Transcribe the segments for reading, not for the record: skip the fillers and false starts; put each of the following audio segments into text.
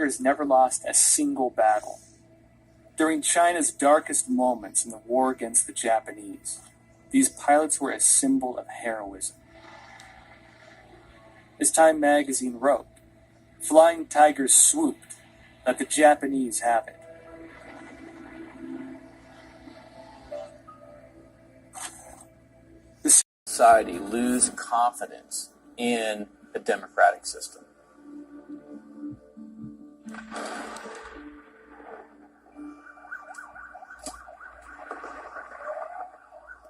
Tigers never lost a single battle. During China's darkest moments in the war against the Japanese, these pilots were a symbol of heroism. As Time magazine wrote, "Flying Tigers swooped, let the Japanese have it." The society lose confidence in the democratic system.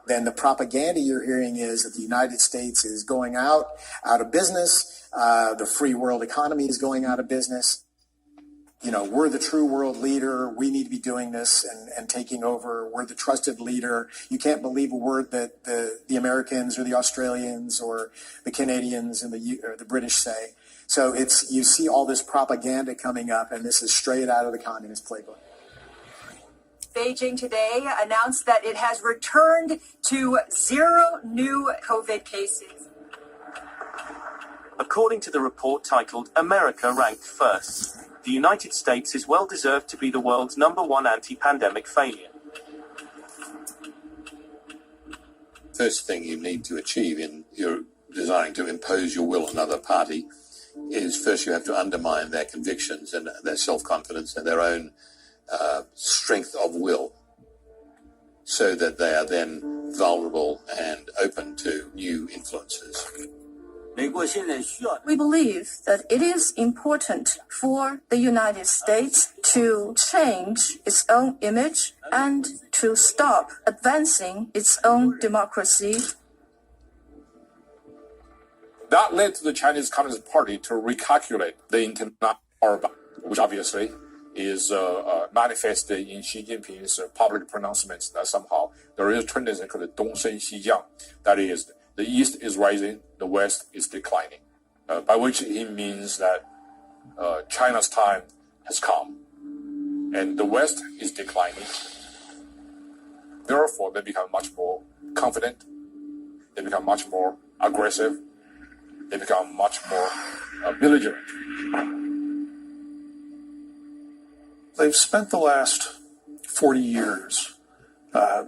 Then the propaganda you're hearing is that the United States is going out of business. The free world economy is going out of business. You know, we're the true world leader. We need to be doing this and taking over. We're the trusted leader. You can't believe a word that the Americans or the Australians or the Canadians and the British say. So you see all this propaganda coming up, and this is straight out of the Communist playbook. Beijing today announced that it has returned to 0 new COVID cases. According to the report titled "America Ranked First," the United States is well deserved to be the world's #1 anti-pandemic failure. First thing you need to achieve in your desiring to impose your will on another party is first you have to undermine their convictions and their self-confidence and their own strength of will, so that they are then vulnerable and open to new influences. We believe that it is important for the United States to change its own image and to stop advancing its own democracy. That led to the Chinese Communist Party to recalculate the international power balance, which obviously is manifested in Xi Jinping's public pronouncements that somehow there is a tendency called Dongsheng Xijiang. That is, the East is rising, the West is declining, by which he means that China's time has come, and the West is declining. Therefore, they become much more confident, they become much more aggressive, they become much more belligerent. They've spent the last 40 years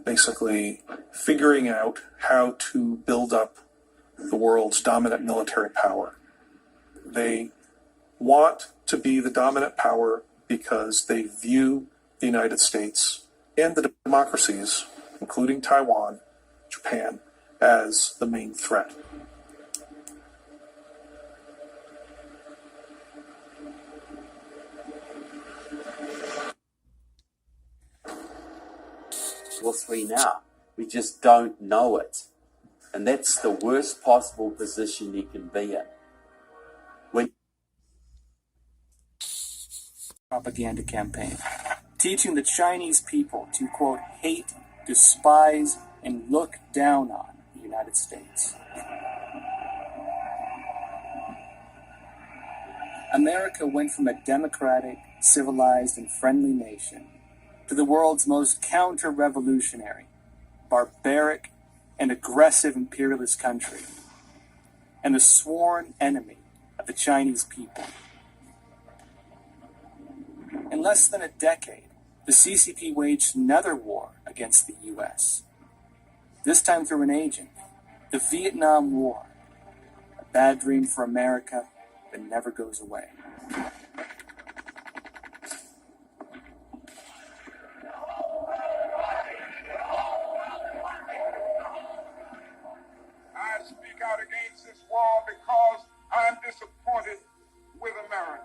basically figuring out how to build up the world's dominant military power. They want to be the dominant power because they view the United States and the democracies, including Taiwan, Japan, as the main threat. World War III now. We just don't know it. And that's the worst possible position you can be in. When propaganda campaign, teaching the Chinese people to, quote, hate, despise, and look down on the United States. America went from a democratic, civilized, and friendly nation to the world's most counter-revolutionary, barbaric, and aggressive imperialist country, and the sworn enemy of the Chinese people. In less than a decade, the CCP waged another war against the U.S., this time through an agent, the Vietnam War, a bad dream for America that never goes away. Against this war because I'm disappointed with America.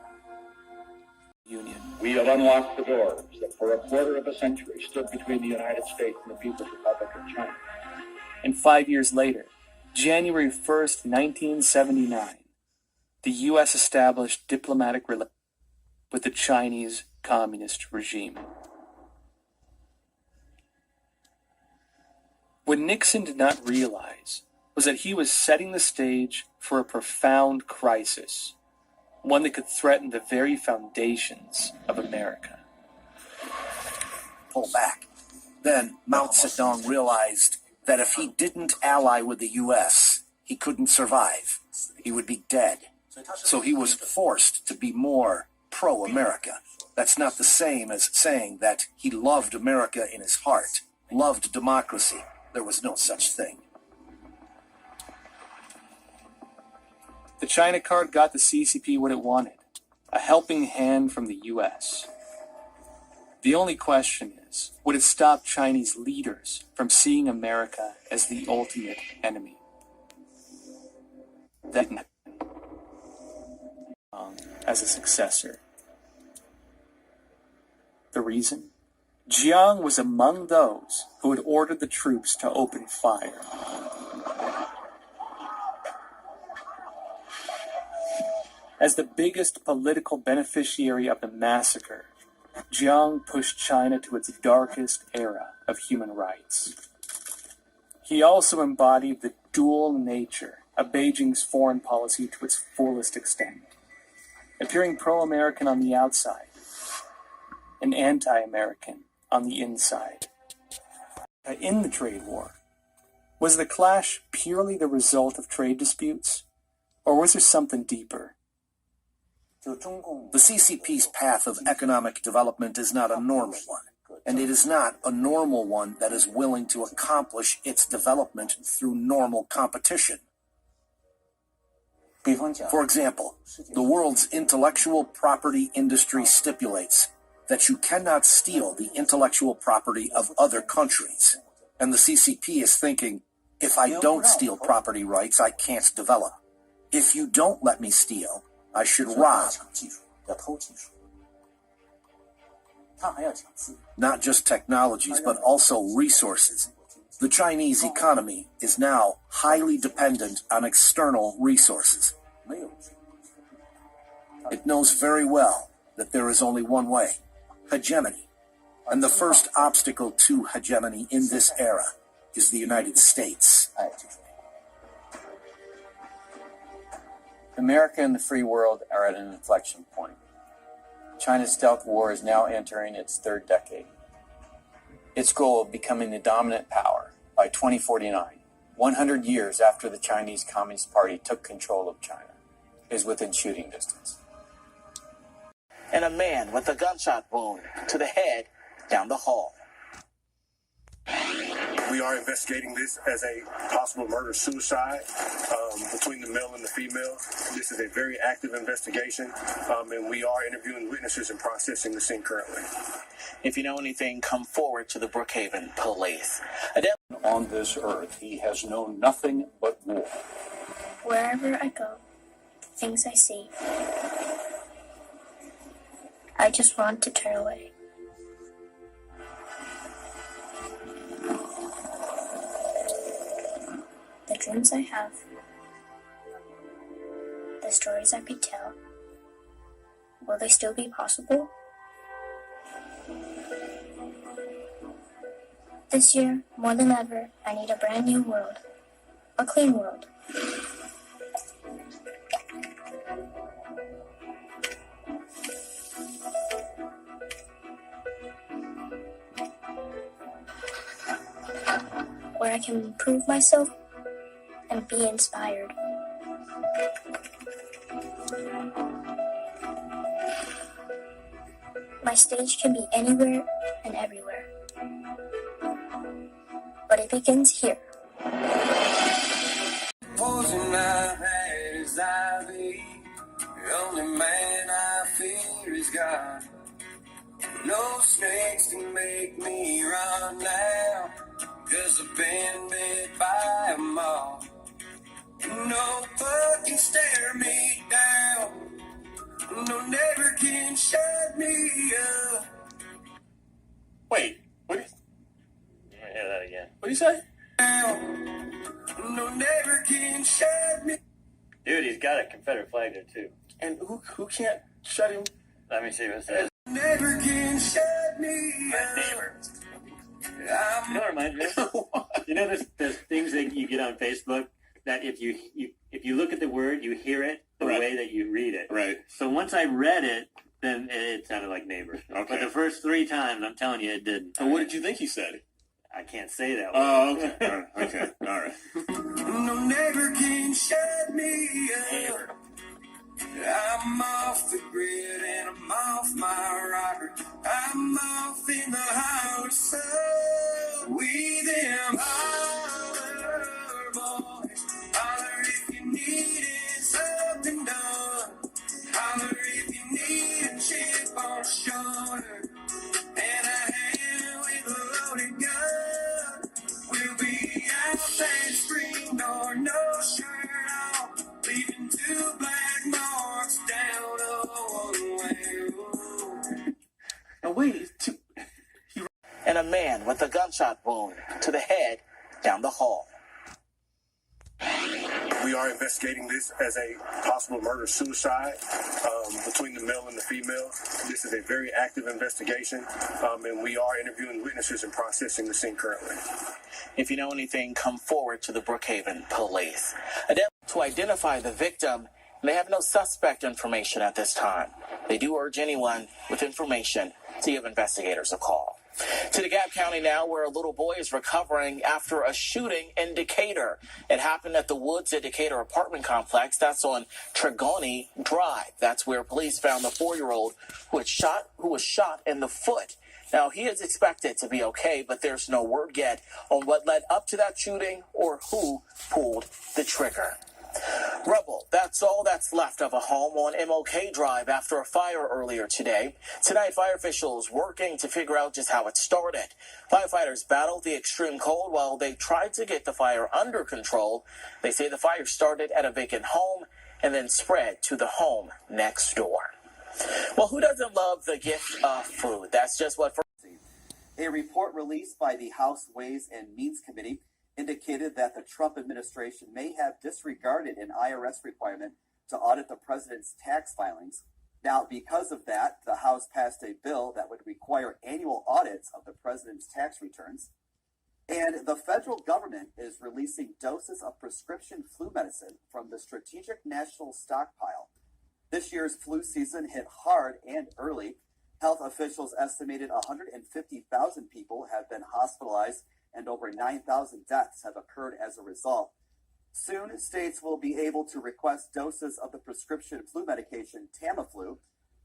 Union. We have unlocked the doors that for a quarter of a century stood between the United States and the People's Republic of China. And 5 years later, January 1st, 1979, the U.S. established diplomatic relations with the Chinese Communist regime. What Nixon did not realize was that he was setting the stage for a profound crisis, one that could threaten the very foundations of America. Pull back. Then Mao Zedong realized that if he didn't ally with the U.S., he couldn't survive. He would be dead. So he was forced to be more pro-America. That's not the same as saying that he loved America in his heart, loved democracy. There was no such thing. The China card got the CCP what it wanted, a helping hand from the U.S. The only question is, would it stop Chinese leaders from seeing America as the ultimate enemy? That as a successor. The reason? Jiang was among those who had ordered the troops to open fire. As the biggest political beneficiary of the massacre, Jiang pushed China to its darkest era of human rights. He also embodied the dual nature of Beijing's foreign policy to its fullest extent, appearing pro-American on the outside and anti-American on the inside. In the trade war, was the clash purely the result of trade disputes, or was there something deeper? The CCP's path of economic development is not a normal one, and it is not a normal one that is willing to accomplish its development through normal competition. For example, the world's intellectual property industry stipulates that you cannot steal the intellectual property of other countries, and the CCP is thinking, if I don't steal property rights, I can't develop. If you don't let me steal, I should rob. Not just technologies, but also resources. The Chinese economy is now highly dependent on external resources. It knows very well that there is only one way, hegemony. And the first obstacle to hegemony in this era is the United States. America and the free world are at an inflection point. China's stealth war is now entering its third decade. Its goal of becoming the dominant power by 2049, 100 years after the Chinese Communist Party took control of China, is within shooting distance. And a man with a gunshot wound to the head down the hall. We are investigating this as a possible murder-suicide between the male and the female. This is a very active investigation, and we are interviewing witnesses and processing the scene currently. If you know anything, come forward to the Brookhaven police. On this earth, he has known nothing but war. Wherever I go, the things I see, I just want to turn away. The dreams I have, the stories I could tell, will they still be possible? This year, more than ever, I need a brand new world, a clean world. Where I can improve myself and be inspired. My stage can be anywhere and everywhere. But it begins here. Poison my head as I leave. The only man I fear is God. No snakes can make me run now, 'cause I've been bit by a moth. No bug can stare me down. No neighbor can shut me up. Wait, what do you... Hear that again. What do you say? No neighbor can shut me. Dude, he's got a Confederate flag there too. And who can't shut him? Let me see what it says. Neighbor can shut me up. Neighbor. You know what reminds me of? You know there's things that you get on Facebook that if you look at the word, you hear it the way that you read it. Right. So once I read it, then it sounded like neighbor. Okay. But the first 3 times, I'm telling you, it didn't. So what did you think he said? I can't say that. Oh, okay. Okay. All right. No neighbor can shut me up. I'm off the grid and I'm off my rocker. I'm off in the highway sun. We them holler boys. Holler if you needed something done. Holler if you need a chip on the shoulder. And a hand with a loaded gun. We'll be out that screen door, no shirt on. Leaving two black marks down a one-way road. And and a man with a gunshot wound to the head down the hall. We are investigating this as a possible murder-suicide between the male and the female. This is a very active investigation, and we are interviewing witnesses and processing the scene currently. If you know anything, come forward to the Brookhaven police. To identify the victim, they have no suspect information at this time. They do urge anyone with information to give investigators a call. To DeKalb County now, where a little boy is recovering after a shooting in Decatur. It happened at the Woods at Decatur apartment complex. That's on Tregony Drive. That's where police found the 4-year-old who was shot in the foot. Now, he is expected to be okay, but there's no word yet on what led up to that shooting or who pulled the trigger. Rubble, that's all that's left of a home on MLK Drive after a fire earlier today. Tonight, fire officials working to figure out just how it started. Firefighters battled the extreme cold while they tried to get the fire under control. They say the fire started at a vacant home and then spread to the home next door. Well, who doesn't love the gift of food? That's just what... A report released by the House Ways and Means Committee indicated that the Trump administration may have disregarded an IRS requirement to audit the president's tax filings. Now, because of that, the House passed a bill that would require annual audits of the president's tax returns. And the federal government is releasing doses of prescription flu medicine from the Strategic National Stockpile. This year's flu season hit hard and early. Health officials estimated 150,000 people have been hospitalized and over 9,000 deaths have occurred as a result. Soon, states will be able to request doses of the prescription flu medication Tamiflu.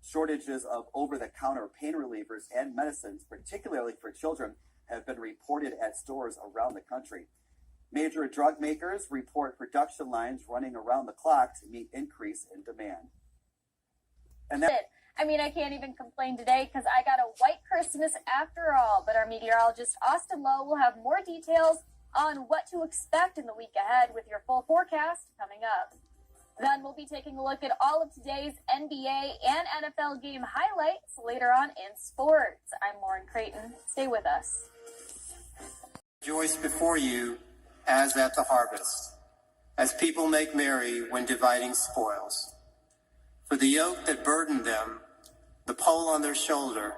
Shortages of over-the-counter pain relievers and medicines, particularly for children, have been reported at stores around the country. Major drug makers report production lines running around the clock to meet increase in demand. And I can't even complain today because I got a white Christmas after all. But our meteorologist, Austin Lowe, will have more details on what to expect in the week ahead with your full forecast coming up. Then we'll be taking a look at all of today's NBA and NFL game highlights later on in sports. I'm Lauren Creighton. Stay with us. Rejoice before you as at the harvest, as people make merry when dividing spoils. For the yoke that burdened them, the pole on their shoulder,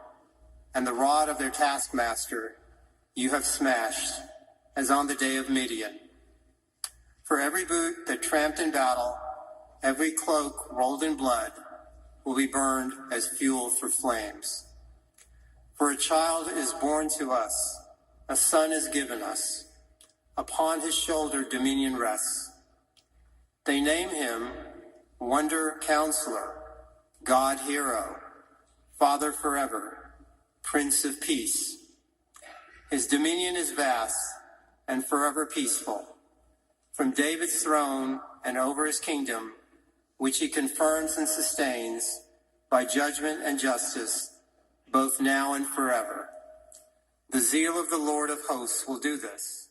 and the rod of their taskmaster, you have smashed, as on the day of Midian. For every boot that tramped in battle, every cloak rolled in blood, will be burned as fuel for flames. For a child is born to us, a son is given us. Upon his shoulder dominion rests. They name him Wonder Counselor, God Hero, Father Forever, Prince of Peace. His dominion is vast and forever peaceful. From David's throne and over his kingdom, which he confirms and sustains by judgment and justice, both now and forever. The zeal of the Lord of hosts will do this.